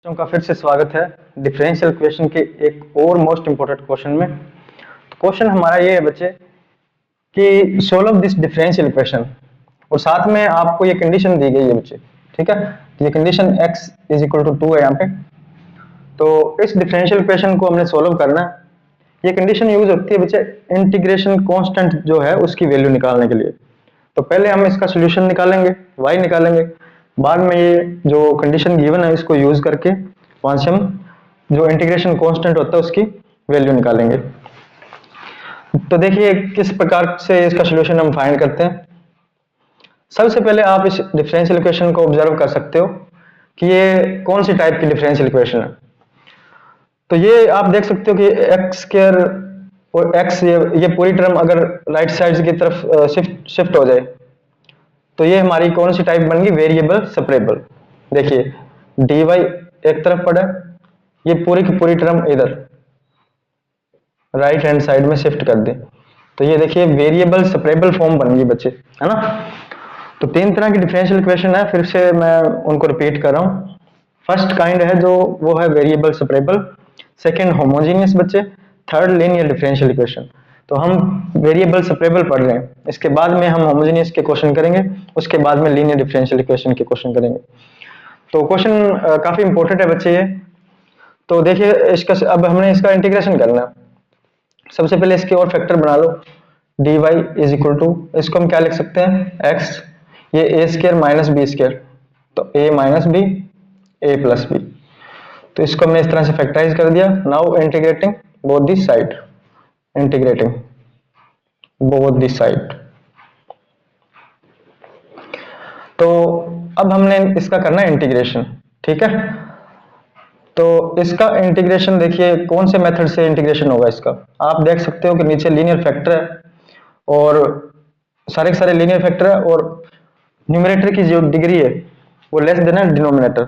बच्चों का फिर से स्वागत है डिफरेंशियल इक्वेशन के एक और मोस्ट इंपोर्टेंट क्वेश्चन में। तो क्वेश्चन हमारा ये है बच्चे कि सोल्व दिस डिफरेंशियल इक्वेशन, और साथ में आपको ये कंडीशन दी गई है बच्चे। ठीक है, तो ये condition x is equal to 2 है यहाँ पे। तो इस डिफरेंशियल इक्वेशन को हमने सोल्व करना है। ये कंडीशन यूज होती है बच्चे इंटीग्रेशन कांस्टेंट जो है उसकी वैल्यू निकालने के लिए। तो पहले हम इसका सोल्यूशन निकालेंगे, y निकालेंगे, बाद में ये जो कंडीशन गिवन है इसको यूज करके वहां से हम जो इंटीग्रेशन कांस्टेंट होता है उसकी वैल्यू निकालेंगे। तो देखिए किस प्रकार से इसका सोल्यूशन हम फाइंड करते हैं। सबसे पहले आप इस डिफरेंशियल इक्वेशन को ऑब्जर्व कर सकते हो कि ये कौन सी टाइप की डिफरेंशियल इक्वेशन है। तो ये आप देख सकते हो कि एक्स स्क्वायर और एक्स ये पूरी टर्म अगर राइट साइड की तरफ शिफ्ट हो जाए तो ये हमारी कौन सी टाइप बन गई, वेरिएबल सेपरेबल। देखिए dy एक तरफ पड़ा है, ये पूरी की पूरी टर्म इधर राइट हैंड साइड में शिफ्ट कर दे तो ये देखिए वेरिएबल सेपरेबल फॉर्म बन गई बच्चे, है ना। तो तीन तरह की डिफरेंशियल इक्वेशन है, फिर से मैं उनको रिपीट कर रहा हूँ। फर्स्ट काइंड है जो वो है वेरिएबल सेपरेबल, सेकंड होमोजेनियस बच्चे, थर्ड लीनियर डिफरेंशियल इक्वेशन। तो हम वेरिएबल सेपरेबल पढ़ रहे हैं, इसके बाद में हम होमोजेनियस के क्वेश्चन करेंगे, उसके बाद में लीनियर डिफरेंशियल इक्वेशन के क्वेश्चन करेंगे। तो क्वेश्चन काफी इंपॉर्टेंट है बच्चे ये। तो देखिए इसका अब हमने इसका इंटीग्रेशन करना है। सबसे पहले इसके और फैक्टर बना लो, dy इज इक्वल टू, इसको हम क्या लिख सकते हैं x, ये a square minus b square, तो a minus b a plus b. तो इसको हमने इस तरह से फैक्टराइज कर दिया। Now integrating both this side, integrating both this side. तो अब हमने इसका करना है इंटीग्रेशन, ठीक है। तो इसका इंटीग्रेशन देखिए कौन से मेथड से इंटीग्रेशन होगा इसका। आप देख सकते हो कि नीचे लीनियर फैक्टर है और सारे के सारे लीनियर फैक्टर है, और न्यूमरेटर की जो डिग्री है वो लेस देन है डिनोमिनेटर।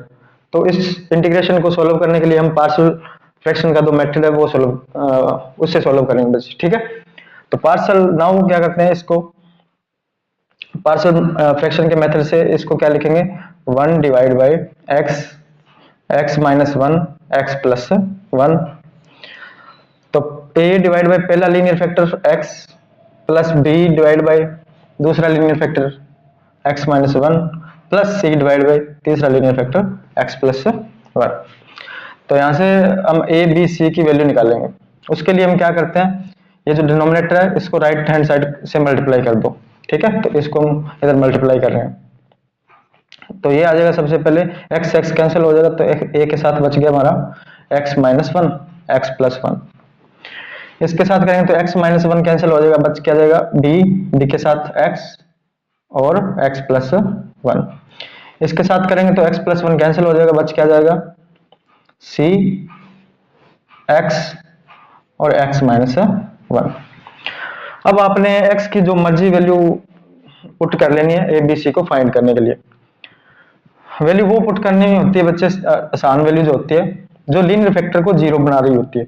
तो इस इंटीग्रेशन को सॉल्व करने के लिए हम पार्शियल फ्रैक्शन का जो मेथड है वो उससे सॉल्व करेंगे बस, ठीक है। तो पार्शियल नाउ क्या करते हैं, इसको पार्शियल फ्रैक्शन के मेथड से इसको क्या लिखेंगे, 1 divide by x minus 1 x plus 1। तो a डिवाइड बाई पहला linear factor x plus b divide by दूसरा linear factor x minus 1 plus c divide by तीसरा लीनियर फैक्टर x प्लस 1। तो यहां से हम a b c की value निकालेंगे। उसके लिए हम क्या करते हैं, ये जो डिनोमिनेटर है इसको राइट हैंड साइड से मल्टीप्लाई कर दो, ठीक है। तो इसको हम इधर मल्टीप्लाई कर रहे हैं, तो ये आ जाएगा। सबसे पहले x x कैंसिल हो जाएगा, तो a के साथ बच गया हमारा x माइनस 1 x प्लस 1। इसके साथ करेंगे तो x माइनस 1 कैंसिल हो जाएगा, बच क्या जाएगा b के साथ x और x प्लस 1। इसके साथ करेंगे तो x प्लस 1 कैंसिल हो जाएगा, बच क्या जाएगा c x और x माइनस 1। अब आपने x की जो मर्जी वैल्यू पुट कर लेनी है a b c को फाइंड करने के लिए। वैल्यू वो पुट करनी होती है बच्चे, आसान वैल्यू जो होती है जो लीनियर फैक्टर को जीरो बना रही होती है।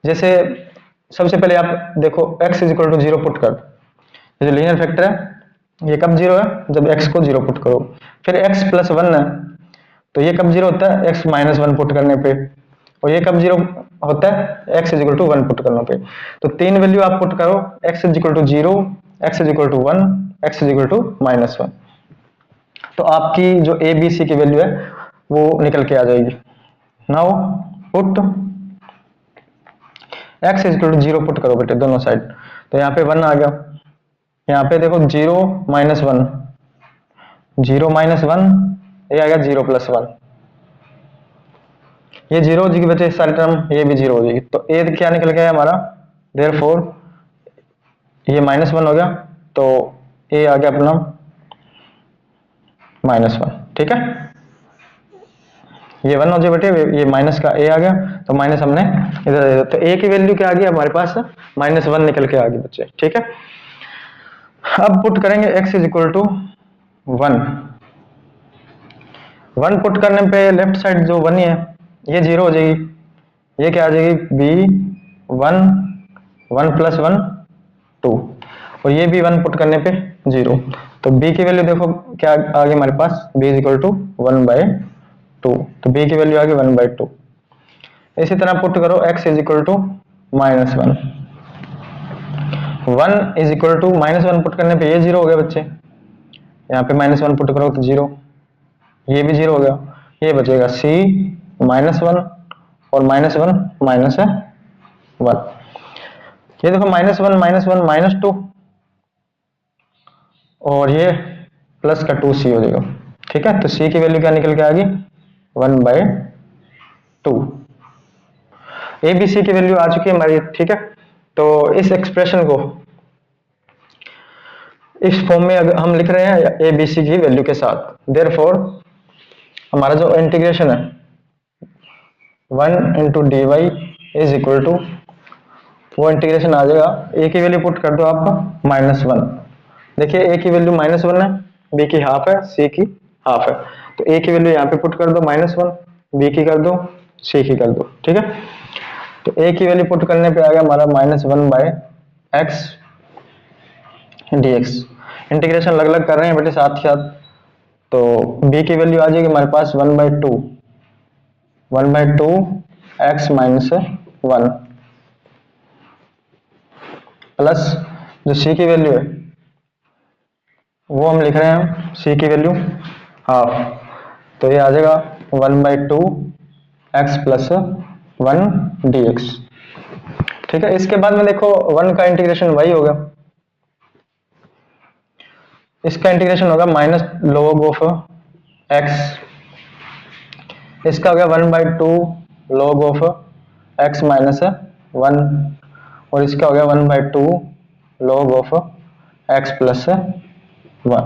जैसे सबसे पहले आप देखो x is equal to zero put कर, ये जो लीनियर फैक्टर है ये कब जीरो है, जब x को जीरो पुट करो। फिर x प्लस 1 है, तो ये कब जीरो होता है, x माइनस 1 पुट करने पे। और ये कब जीरो होता है, x is equal to 1 put करने पे। तो तीन वैल्यू आप पुट करो, x is equal to 0, x is equal to 1, x is equal to minus 1। तो आपकी जो a b c की वैल्यू है वो निकल के आ जाएगी। Now put x is equal to 0 put करो बेटे दोनों साइड, तो यहाँ पे 1 आ गया। यहाँ पे देखो 0 माइनस 1, 0 माइनस 1, ये आ गया 0 प्लस 1। ये 0 हो जाएगी बच्चे सारी टर्म, ये भी 0 हो जाएगी। तो a क्या निकल गया हमारा, देयरफॉर ये माइनस 1 हो गया, तो a आ गया अपना माइनस 1, ठीक है। ये 1 हो जाए बेटे, ये माइनस का a आ गया, तो माइनस हमने इधर, तो a की वैल्यू क्या आ गई हमारे पास, माइनस 1 निकल के आ गई बच्चे, ठीक है। अब पुट करेंगे x is equal to 1। 1 put करने पे लेफ्ट साइड जो 1 है ये 0 हो जाएगी, ये क्या आ जाएगी b 1 1 प्लस 1 2, और ये भी 1 पुट करने पे 0। तो b की वैल्यू देखो क्या आ गई हमारे पास, b is equal to 1 by 2, तो b की वैल्यू आ गई 1/2। इसी तरह पुट करो x is equal to -1, 1 is equal to -1 put करने पे ये 0 हो गया बच्चे, यहाँ पे -1 पुट करो तो 0, ये भी 0 हो गया, ये बचेगा c -1 और -1 -1, ये देखो -1 -1 -2 और ये प्लस का 2c हो जाएगा। ठीक है, तो c की वैल्यू क्या निकल के आ गई 1/2। ए बी सी की वैल्यू आ चुकी है हमारी। ठीक है, तो इस एक्सप्रेशन को इस फॉर्म में अगर हम लिख रहे हैं ए बी सी की वैल्यू के साथ, देयरफॉर हमारा जो इंटीग्रेशन है 1 into d y is equal to, वो इंटीग्रेशन आ जाएगा, ए की वैल्यू पुट कर दो आप -1, देखिए ए की वैल्यू -1 है, बी की हाफ है, सी की हाफ है, तो ए की वैल्यू यहाँ पे पुट कर दो -1, बी की कर दो, सी की कर दो। ठीक है, तो ए की वैल्यू पुट करने पे आ गया हमारा -1/x dx। इंटीग्रेशन अलग अलग कर रहे हैं बेटे साथ साथ, तो b की वैल्यू आ जाएगी हमारे पास 1/2 x - 1 प्लस जो c की वैल्यू है वो हम लिख रहे हैं c की वैल्यू हाफ, तो ये आ जाएगा 1/2 x + 1 dx। ठीक है, इसके बाद में देखो 1 का इंटीग्रेशन y होगा, इसका इंटीग्रेशन होगा -log x, इसका हो गया 1/2 log x - 1 और इसका हो गया 1/2 log x + 1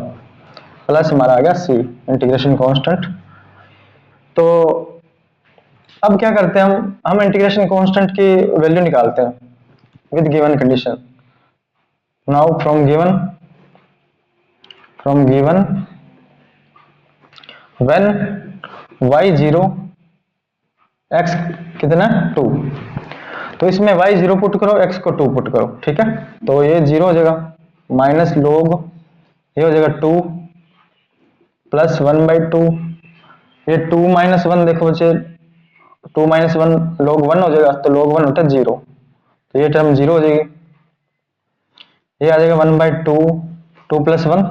प्लस हमारा आ गया c इंटीग्रेशन कांस्टेंट। तो अब क्या करते हैं हम इंटीग्रेशन कांस्टेंट की वैल्यू निकालते हैं with given condition. Now from given when y 0 x कितना 2, तो इसमें y 0 पुट करो, x को 2 पुट करो। ठीक है, तो ये 0 हो जाएगा, माइनस log ये हो जाएगा 2 प्लस 1/2, ये 2 - 1 देखो बच्चे, 2 - 1 log 1 हो जाएगा, तो log 1 होता है 0, तो ये टर्म 0 हो जाएगी, ये आ जाएगा 1/2, 2 + 1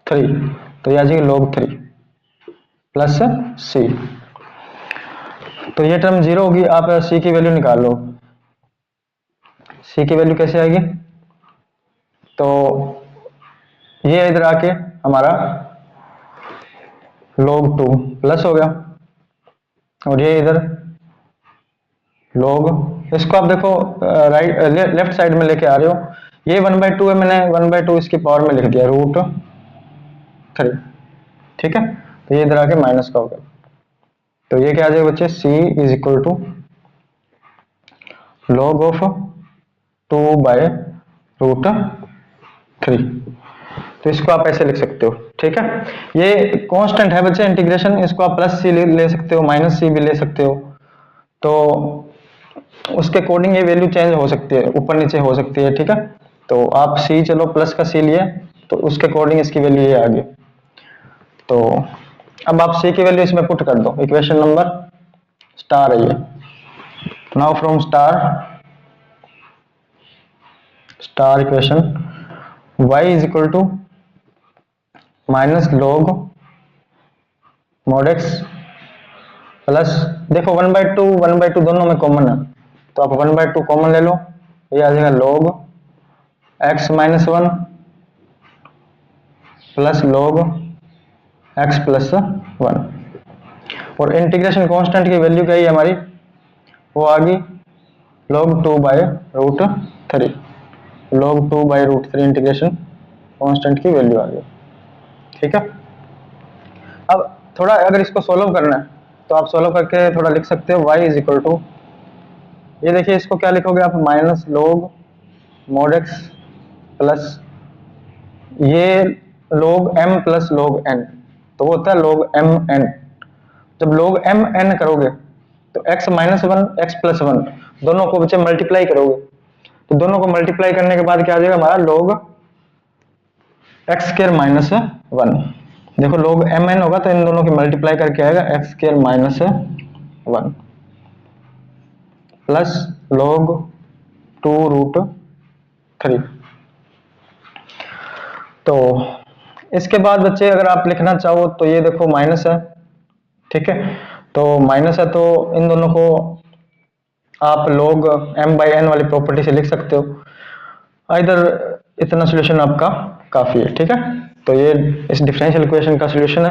3, तो ये आ जाएगी log 3 प्लस c, तो ये टर्म 0 होगी। आप c की वैल्यू निकाल लो, c की वैल्यू कैसे आएगी, तो ये इधर आके हमारा log 2 प्लस हो गया और ये इधर log, इसको आप देखो लेफ्ट साइड में लेके आ रहे हो, ये 1/2 है, मैंने 1/2 इसकी पावर में लिख दिया √3। ठीक है, तो ये इधर आके माइनस का हो गया, तो ये क्या आ जाएगा बच्चे, c is equal to log 2/√3, तो इसको आप ऐसे लिख सकते हो। ठीक है, ये कांस्टेंट है बच्चे इंटीग्रेशन, इसको आप प्लस सी ले सकते हो, माइनस सी भी ले सकते हो, तो उसके अकॉर्डिंग ये वैल्यू चेंज हो सकती है, ऊपर नीचे हो सकती है। ठीक है, तो आप सी, चलो प्लस का सी लिए, तो उसके अकॉर्डिंग इसकी वैल्यू ये आ गई। तो अब आप सी की वैल्यू इसमें पुट कर दो, इक्वेशन नंबर स्टार है ये। Now from star equation y is equal to -log mod x plus, देखो 1/2 दोनों में कॉमन है, तो आप 1/2 कॉमन ले लो, ये आ जाएगा log x - 1 plus log x + 1, और इंटीग्रेशन कांस्टेंट की वैल्यू क्या है हमारी, वो आ गई log 2/√3, log 2/√3 इंटीग्रेशन कांस्टेंट की वैल्यू आ गई। ठीक है, अब थोड़ा अगर इसको सोल्व करना है तो आप सोल्व करके थोड़ा लिख सकते हो y इज इक्वल टू, ये देखिए इसको क्या लिखोगे आप, -log mod x प्लस ये log m plus log n, तो वो होता है log m n। जब log m n करोगे तो x - 1 x + 1 दोनों को बच्चे मल्टीप्लाई करोगे, तो दोनों को मल्टीप्लाई करने के बाद क्या आ जाएगा हमारा log x² - 1। देखो log mn होगा तो इन दोनों की मल्टीप्लाई करके आएगा x square minus 1 plus log 2√3। तो इसके बाद बच्चे अगर आप लिखना चाहो तो ये देखो माइनस है, ठीक है, तो माइनस है तो इन दोनों को आप log m/n वाली प्रॉपर्टी से लिख सकते हो। इधर इतना सॉल्यूशन आपका काफी है, ठीक है। तो ये इस डिफरेंशियल इक्वेशन का सॉल्यूशन है।